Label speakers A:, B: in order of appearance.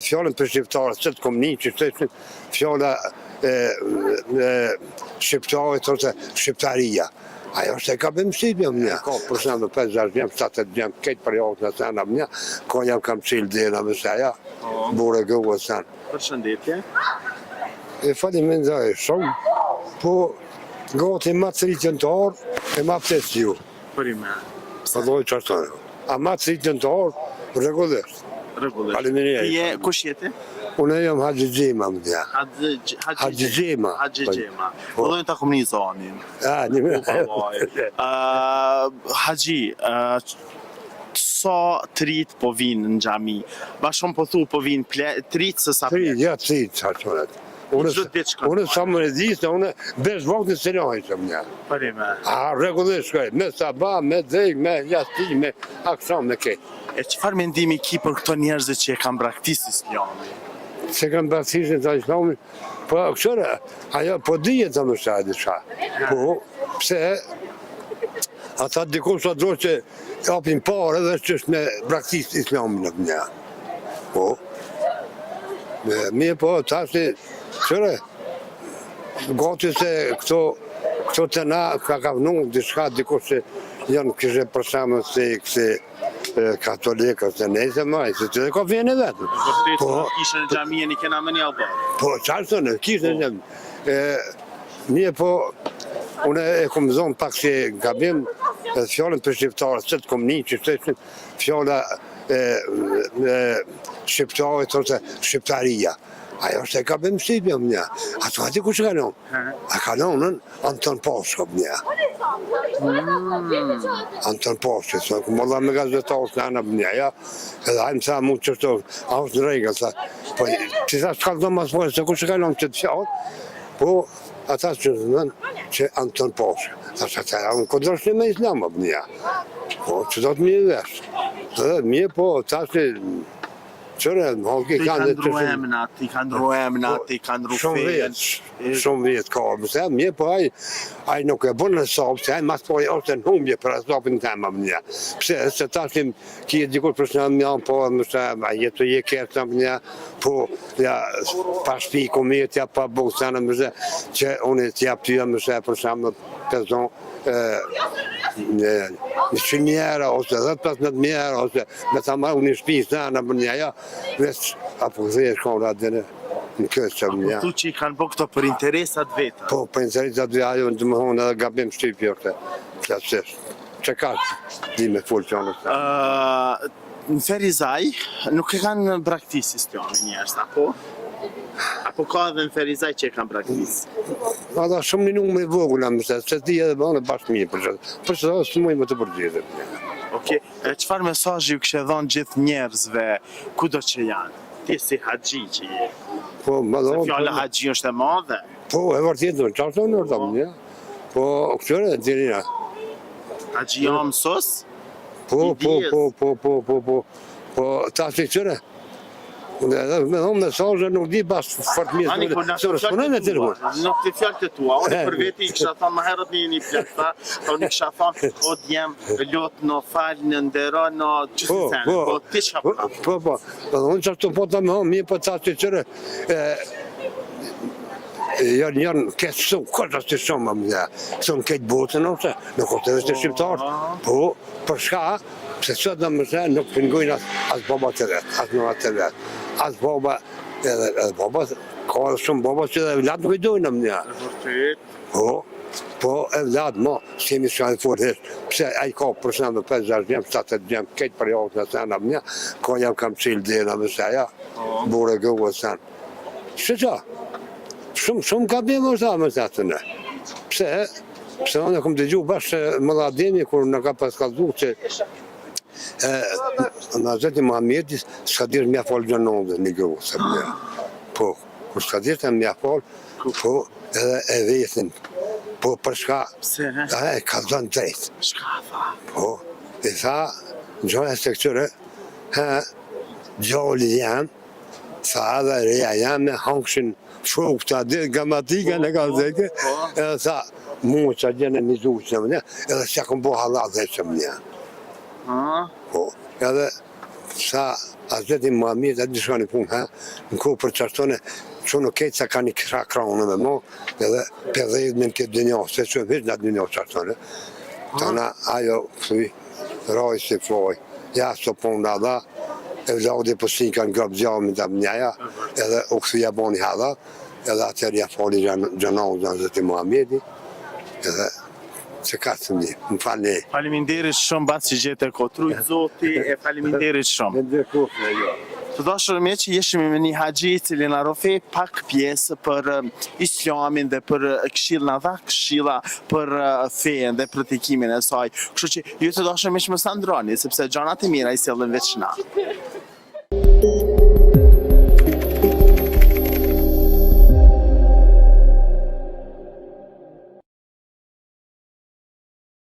A: fjallën për shqiptarët, që të komuninë që të fjalla shqiptarit ose shqiptaria. Ajo është e ka bëmësit më ka për shembull 5-6 vjem, 7 vjem, këtë periudhë në sena më ko jam kam qilë dhena më seja, bure gëvë sen.
B: Përshëndetje.
A: Faleminderit shumë, po gati ma të rritën të orë e ma pëtës ju.
B: Për i me.
A: Po dojë që ashtë të a ma të rritën të orë, regullisht.
B: Regullisht.
A: Faleminderit.
B: Kush jeti?
A: Unë jam Haxhi Xhema më dhja.
B: Haxhi Xhema. Haxhi Xhema. Po dojnë të komunizonin. Haxhi, sa të rritë po vinë në xhami? Ma shumë po thu po vinë të rritë se sa
A: pjetë? Ja, të rritë, sa qënet. Unë sa më redisë, unë bez vakë në senajë që më një.
B: Për i me.
A: Regullisht shkoj, me sabah, me dhej, me jasti, me akşam, me kejtë.
B: E qëfar mendimi ki për këto njerëzit që e kam braktisë islami?
A: Se kam braktisë të islami, po këshore, ajo po dhije të më shajdi qa. Po, pse, ata dikush sa drojë që japin pare dhe që është me braktisë islami në një. Po, mirë po, tashi, qëre, gati se këto të na ka vënu, diçka dikush që janë kështë përsamë se kësi katolikës të nejse maj, se të dhe ka vjene vetë.
B: Po, kishën e gjamien i kena me një albë?
A: Po, qarësë në, kishën e gjamien. Mje po, une e kom zonë pak që gabim fjallën për shqiptarët, që të komuninë që të fjalla shqiptarit ose shqiptaria. Ajo është e ka bëmësit më një. Ato ati ku që kalon? A kalonën Anton Pashko më një. Anton Pashko, që ku më dha me gazetarës në anë më një, ja. Edhe hajmë sa mund që shto, a është në regël, sa. Po, që sa shkallë do mas vojë, se ku që kalon që të fjallë, po, ata që të nënë që Anton Pashko. Ata që të janë këndrëshni me islam më një. Po, që do të mjë veshë. Edhe mjë, po, ta që qëre,
B: i kanë ndru emnat, i kanë ndru fejën.
A: Shumë vjetë ka, mëse, mje po aj nuk e bënë në sapë, se aj mas po e është në humbje për asapin të tema më një. Pse, se ta shim, kje dikur për shënë më janë, po, mëse, a jetë je kërë më një, po, ja, pa shpi komitja, pa bëgësanë, mëse, që unë t'ja pëtyja, mëse, për shënë, pëzon, në qënjera, ose 10-15 mjera, ose me ta marrë unë i shpisë në anë për një, ja, veç, apo dhe e shkonë atë në këtë që më një.
B: Apo tu që i kanë bo këto për interesat veta?
A: Po, për interesat veta, ajo në të më honë edhe gabim shtypjo këtë, klasisht. Që ka di me full që në të.
B: Në Ferizaj, nuk e kanë braktisë islami njerës, apo? Apo ka edhe në Ferizaj që e kanë braktisë?
A: Ata shumë një numër i vogël, mëse, se ti edhe bënë bashkë mirë për që. Për që së mujë më të përgjithë.
B: Oke, qëfar mesazhi ju kështë edhonë gjithë njerëzve, kudo që janë? Ti si Haxhi që je?
A: Po, më do...
B: Se fjallë Haxhi është e madhe?
A: Po, e vërtjetën, qartë në vërtëm, një. Po, këtëre, dirina.
B: Haxhi jo mësos?
A: Po, ta që qëre. Me thonë mesazhe nuk di pas fort mirë.
B: Ani, po në nuk të fjallë të tua, unë për veti i kësha thonë, më herët një plakta, unë i kësha thonë, o djem, lot në falë, në ndero, në që si thënë, po ti shka përra.
A: Po, unë që ashtu po të më honë, mirë po ta që qëre, janë këtë shumë, këtë ashtë shumë më më këtë në këtë botën, ose, në këtë edhe të shqiptarë, po, për shka, se sot në mëse nuk pëngojnë as baba të vetë, as nëma të vetë, as baba, edhe baba, ka edhe shumë baba që edhe vlad nuk i dojnë në mënja. Po, e vlad, ma, që jemi shka e forhet, pse a i ka për shemë 5-6 vjem, 7 vjem, këtë për javët në sena mënja, ka jam kam qilë dhena mëse, ja, bure gëvë sen. Që qa? Shumë ka bëjmë është ta mëse atë në. Pse unë e kom të gjuhë bashkë mëlladeni, kur në ka paskallzu që në Hazreti Muhammedis s'ka dirë mja falë gjënondë një gëvë, se më një. Po, kur s'ka dirë të mja falë, po, edhe e vethin. Po, për shka, e ka zonë drejtë.
B: Shka tha?
A: Po, e tha, gjoja se këtëre, gjollë jam, tha edhe reja jam me hangshin shukë të adit, gramatika në ka zeke, edhe tha, mu që a gjenë një zuhë që më një, edhe që akëm bo halat dhe që më një. Po, edhe sa Hazreti Muhammed e dishka një punë, në kohë për qartone, që në ketë sa ka një kisha kraune me mo, edhe 50 në këtë dënjo, se që veç në dënjo qartone. Tana ajo këthuj, roj si floj, ja së punë dha, e vlaudi për si kanë grabë gjami të mnjaja, edhe u këthuja boni hadha, edhe atër ja fali gjanazën Hazreti Muhammedi, edhe që ka të një, më falë.
B: Faleminderit shumë bas që gjete kotrujt zoti e faleminderit shumë. Të dashur me që jeshim me një haxhi i cili na rofe pak pjesë për islamin dhe për këshilla dha këshilla për fenë dhe pratikimin e saj. Kështu që ju të dashur me që më sandroni sepse gjanat e mira i sjellin veç na.